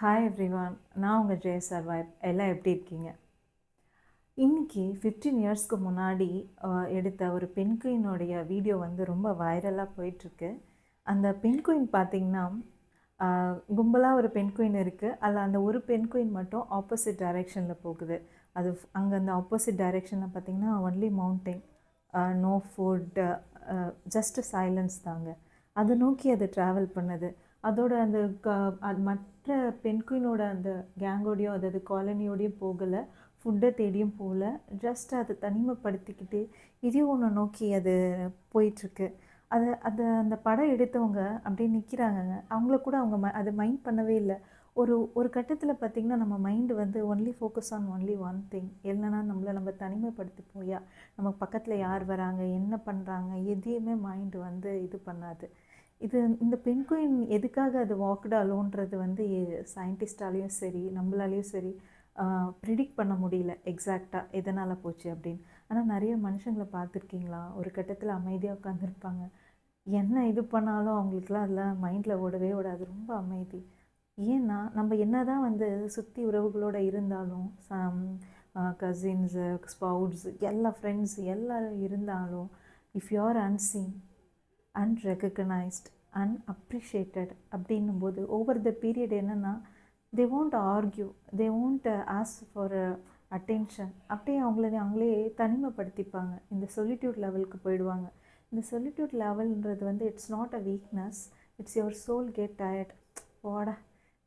Hi everyone, நான் உங்கள் ஜெய சர்வைப். எல்லாம் எப்படி இருக்கீங்க? இன்றைக்கி 15 இயர்ஸ்க்கு முன்னாடி எடுத்த ஒரு பென்குயினுடைய வீடியோ வந்து ரொம்ப வைரலாக போயிட்டுருக்கு. அந்த பென்குயின் பார்த்திங்கன்னா, கும்பலாக ஒரு பென்குயின் இருக்குது. அதில் அந்த ஒரு பென்குயின் மட்டும் ஆப்போசிட் டைரெக்ஷனில் போகுது. அது அங்கே அந்த ஆப்போசிட் டைரெக்ஷனில் பார்த்திங்கன்னா only mountain, no food, just silence தாங்க. அதை நோக்கி அது ட்ராவல் பண்ணுது. அதோட அந்த அது மற்ற பென்குயினோட அந்த கேங்கோடையும் அதாவது காலனியோடையும் போகலை, ஃபுட்டை தேடியும் போகல. ஜஸ்ட் அதை தனிமைப்படுத்திக்கிட்டு இதையும் ஒன்று நோக்கி அது போயிட்டுருக்கு. அந்த படம் எடுத்தவங்க அப்படியே நிற்கிறாங்கங்க. அவங்கள கூட அவங்க அதை மைண்ட் பண்ணவே இல்லை. ஒரு கட்டத்தில் பார்த்திங்கன்னா நம்ம மைண்டு வந்து only focus on only one thing. இல்லைன்னா நம்ம தனிமைப்படுத்தி போயா நம்ம பக்கத்தில் யார் வராங்க, என்ன பண்ணுறாங்க, எதையுமே மைண்டு வந்து இது பண்ணாது. இந்த பென்குயின் எதுக்காக அது வாக்டு அலோன்றது வந்து சயின்டிஸ்டாலேயும் சரி நம்மளாலேயும் சரி ப்ரிடிக்ட் பண்ண முடியல எக்ஸாக்டாக எதனால் போச்சு அப்படின்னு. ஆனால் நிறைய மனுஷங்களை பார்த்துருக்கீங்களா, ஒரு கட்டத்தில் அமைதியாக உட்காந்துருப்பாங்க. என்ன இது பண்ணாலும் அவங்களுக்குலாம் அதெல்லாம் மைண்டில் ஓடவே ஓடாது, ரொம்ப அமைதி. ஏன்னா நம்ம என்ன தான் வந்து சுற்றி உறவுகளோடு இருந்தாலும் கசின்ஸு, ஸ்பவுட்ஸு, எல்லா ஃப்ரெண்ட்ஸு எல்லோரும் இருந்தாலும் இஃப் யூ ஆர் அன்சீன், அன்ரெகக்னைஸ்ட், அன்அப்ரிஷியேட்டட் அப்படின்னும்போது ஓவர் த பீரியட் என்னென்னா தே won't argue, they won't ask for attention. அப்படியே அவங்களே தனிமைப்படுத்திப்பாங்க. இந்த சொலிட்யூட் லெவலுக்கு போயிடுவாங்க. இந்த சொலிட்யூட் லெவல்ன்றது வந்து it's not a weakness, it's your soul get tired. போடா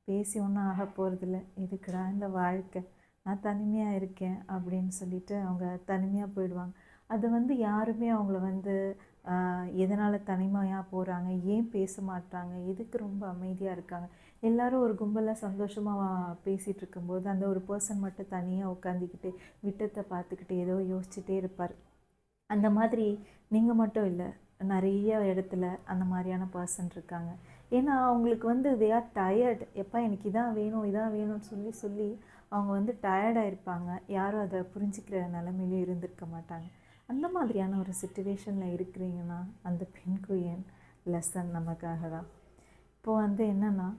பேசி ஒன்றும் ஆக போகிறதில்ல, இதுக்குடா இந்த வாழ்க்கை, நான் தனிமையாக இருக்கேன் அப்படின்னு சொல்லிட்டு அவங்க தனிமையாக போயிடுவாங்க. அது வந்து யாருமே அவங்கள வந்து எதனால் தனிமையாக போகிறாங்க, ஏன் பேச மாட்டாங்க, எதுக்கு ரொம்ப அமைதியாக இருக்காங்க, எல்லோரும் ஒரு கும்பலாக சந்தோஷமாக பேசிகிட்டு இருக்கும்போது அந்த ஒரு பர்சன் மட்டும் தனியாக உட்காந்துக்கிட்டு விட்டத்தை பார்த்துக்கிட்டு ஏதோ யோசிச்சுட்டே இருப்பார். அந்த மாதிரி நீங்கள் மட்டும் இல்லை, நிறைய இடத்துல அந்த மாதிரியான பர்சன் இருக்காங்க. ஏன்னா அவங்களுக்கு வந்து தே ஆர் டயர்ட். எப்போ எனக்கு இதான் வேணும் இதான் வேணும்னு சொல்லி சொல்லி அவங்க வந்து டயர்டாக இருப்பாங்க. யாரும் அதை புரிஞ்சிக்கிற நிலைமையிலையும் இருந்திருக்க மாட்டாங்க. அந்த மாதிரியான ஒரு சிச்சுவேஷனில் இருக்கிறீங்கன்னா அந்த பென்குயின் லெசன் நமக்காக தான். இப்போது வந்து என்னென்னா,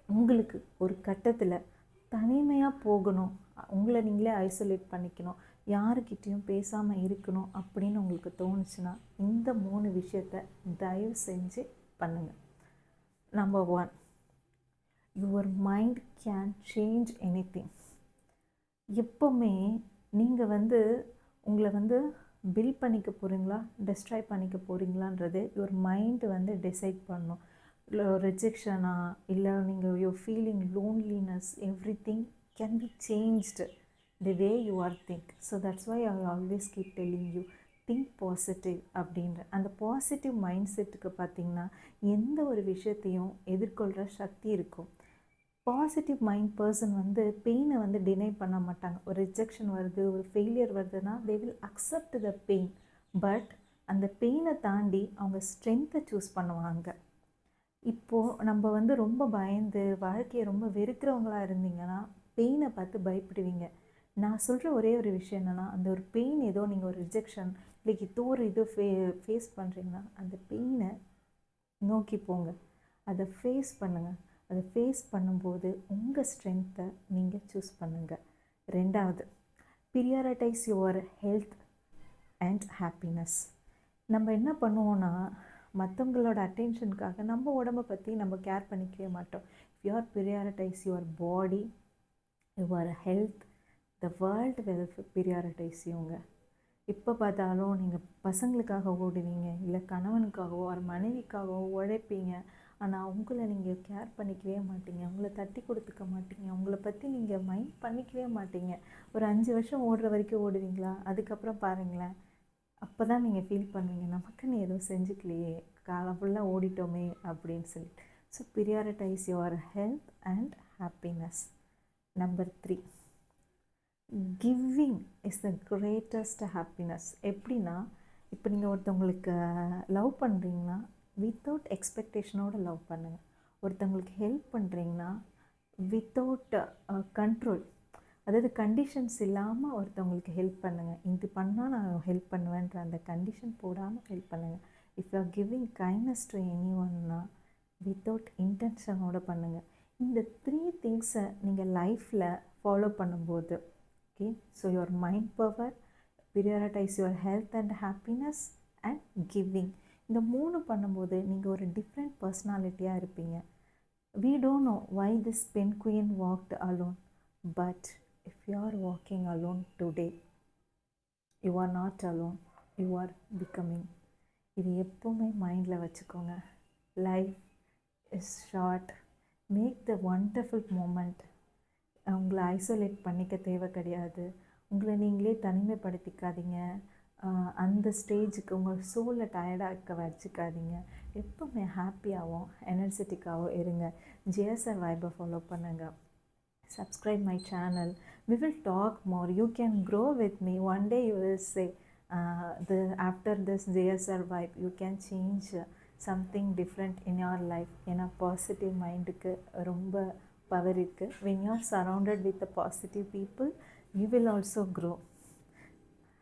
உங்களுக்கு ஒரு கட்டத்தில் தனிமையாக போகணும், உங்களை நீங்களே ஐசோலேட் பண்ணிக்கணும், யாருக்கிட்டேயும் பேசாமல் இருக்கணும் அப்படின்னு உங்களுக்கு தோணுச்சுன்னா இந்த 3 விஷயத்தை தயவு செஞ்சு பண்ணுங்கள். Number 1, your mind can change anything. எப்போவுமே நீங்கள் வந்து உங்களை வந்து பில்ட் பண்ணிக்க போகிறீங்களா, டெஸ்ட்ராய் பண்ணிக்க போகிறீங்களான்றது யுவர் மைண்டு வந்து டிசைட் பண்ணணும். இல்லை ரிஜெக்ஷனா, இல்லை நீங்கள் you feeling loneliness, every thing can be changed the way you are think. So that's why I always keep telling you think positive அப்படின்ற அந்த பாசிட்டிவ் மைண்ட் செட்டுக்கு பார்த்திங்கன்னா எந்த ஒரு விஷயத்தையும் எதிர்கொள்கிற சக்தி இருக்கும். பாசிட்டிவ் மைண்ட் பர்சன் வந்து பெயினை வந்து டினை பண்ண மாட்டாங்க. ஒரு ரிஜெக்ஷன் வருது, ஒரு ஃபெயிலியர் வருதுன்னா they will accept the pain. But அந்த பெயினை தாண்டி அவங்க ஸ்ட்ரென்த்தை சூஸ் பண்ணுவாங்க. இப்போது நம்ம வந்து ரொம்ப பயந்து வாழ்க்கையை ரொம்ப வெறுக்கிறவங்களாக இருந்தீங்கன்னா பெயினை பார்த்து பயப்படுவீங்க. நான் சொல்கிற ஒரே ஒரு விஷயம் என்னென்னா, அந்த ஒரு பெயின் ஏதோ நீங்கள் ஒரு ரிஜெக்ஷன் இல்லை ஏதோ ஒரு இது ஃபேஸ் பண்ணுறீங்கன்னா அந்த பெயினை நோக்கி போங்க, அதை ஃபேஸ் பண்ணுங்கள். அதை ஃபேஸ் பண்ணும்போது உங்கள் ஸ்ட்ரென்த்தை நீங்கள் சூஸ் பண்ணுங்கள். 2வது, prioritise your health and happiness. நம்ம என்ன பண்ணுவோன்னா, மற்றவங்களோட அட்டென்ஷனுக்காக நம்ம உடம்பை பற்றி நம்ம கேர் பண்ணிக்கவே மாட்டோம். Your prioritize your body, your health, the world வெல்ஃப் ப்ரியாரிட்டைஸ் யூங்க. இப்போ பார்த்தாலும் நீங்கள் பசங்களுக்காக ஓடுவீங்க, இல்லை கணவனுக்காகவோ ஒரு மனைவிக்காகவோ உழைப்பீங்க. ஆனால் உங்களை நீங்கள் கேர் பண்ணிக்கவே மாட்டீங்க, உங்களை தட்டி கொடுத்துக்க மாட்டீங்க, உங்களை பற்றி நீங்கள் மைண்ட் பண்ணிக்கவே மாட்டீங்க. ஒரு 5 வருஷம் ஓடுற வரைக்கும் ஓடுவீங்களா, அதுக்கப்புறம் பாருங்களேன், அப்போ தான் நீங்கள் ஃபீல் பண்ணுவீங்க நமக்குன்னு எதுவும் செஞ்சுக்கலையே, காலம் ஃபுல்லாக ஓடிட்டோமே அப்படின்னு சொல்லிட்டு. So prioritise your health and happiness. Number 3, giving is the greatest happiness. எப்படின்னா, இப்போ நீங்கள் ஒருத்தவங்களுக்கு லவ் பண்ணுறீங்கன்னா வித்தவுட் எக்ஸ்பெக்டேஷனோடு லவ் பண்ணுங்கள். ஒருத்தவங்களுக்கு ஹெல்ப் பண்ணுறீங்கன்னா வித்தவுட் கண்ட்ரோல், அதாவது கண்டிஷன்ஸ் இல்லாமல் ஒருத்தவங்களுக்கு ஹெல்ப் பண்ணுங்கள். இது பண்ணால் நான் ஹெல்ப் பண்ணுவேன்ற அந்த கண்டிஷன் போடாமல் ஹெல்ப் பண்ணுங்கள். If you are giving kindness to any ஒன்னா வித்தவுட் இன்டென்ஷனோடு பண்ணுங்கள். இந்த 3 திங்ஸை நீங்கள் லைஃப்பில் ஃபாலோ பண்ணும்போது, okay, so your mind power, prioritise your health and happiness and giving. இந்த 3 பண்ணும்போது நீங்கள் ஒரு டிஃப்ரெண்ட் பர்சனாலிட்டியாக இருப்பீங்க. We don't know why this penguin walked alone, but if you are walking alone today, you are not alone, you are becoming. இது எப்போவுமே மைண்டில் வச்சுக்கோங்க. Life is short, make the wonderful moment. உங்களை ஐசோலேட் பண்ணிக்க தேவை கிடையாது. உங்களை நீங்களே தனிமைப்படுத்திக்காதீங்க. அந்த ஸ்டேஜுக்கு உங்கள் சோலை டயர்டாக வச்சுக்காதீங்க. எப்போவுமே ஹாப்பியாகவும் எனர்ஜெட்டிக்காகவும் இருங்க. ஜேஎஸ்ஆர் வைபை ஃபாலோ பண்ணுங்கள். Subscribe my channel. We will talk more. You can grow with me. One day you will say, after this JSR vibe, you can change something different in your life. In a positive mind க்கு ரொம்ப power இருக்குது. When you are surrounded with the positive people, you will also grow.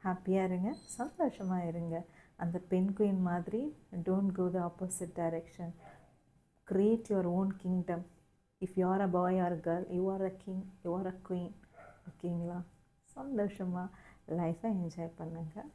ஹாப்பியாக இருங்க, சந்தோஷமாக இருங்க. அந்த penguin மாதிரி don't go the opposite direction. Create your own kingdom. If you are a boy or a girl, you are a king, you are a queen. ஓகேங்களா? சந்தோஷமாக லைஃப்பை enjoy பண்ணுங்கள்.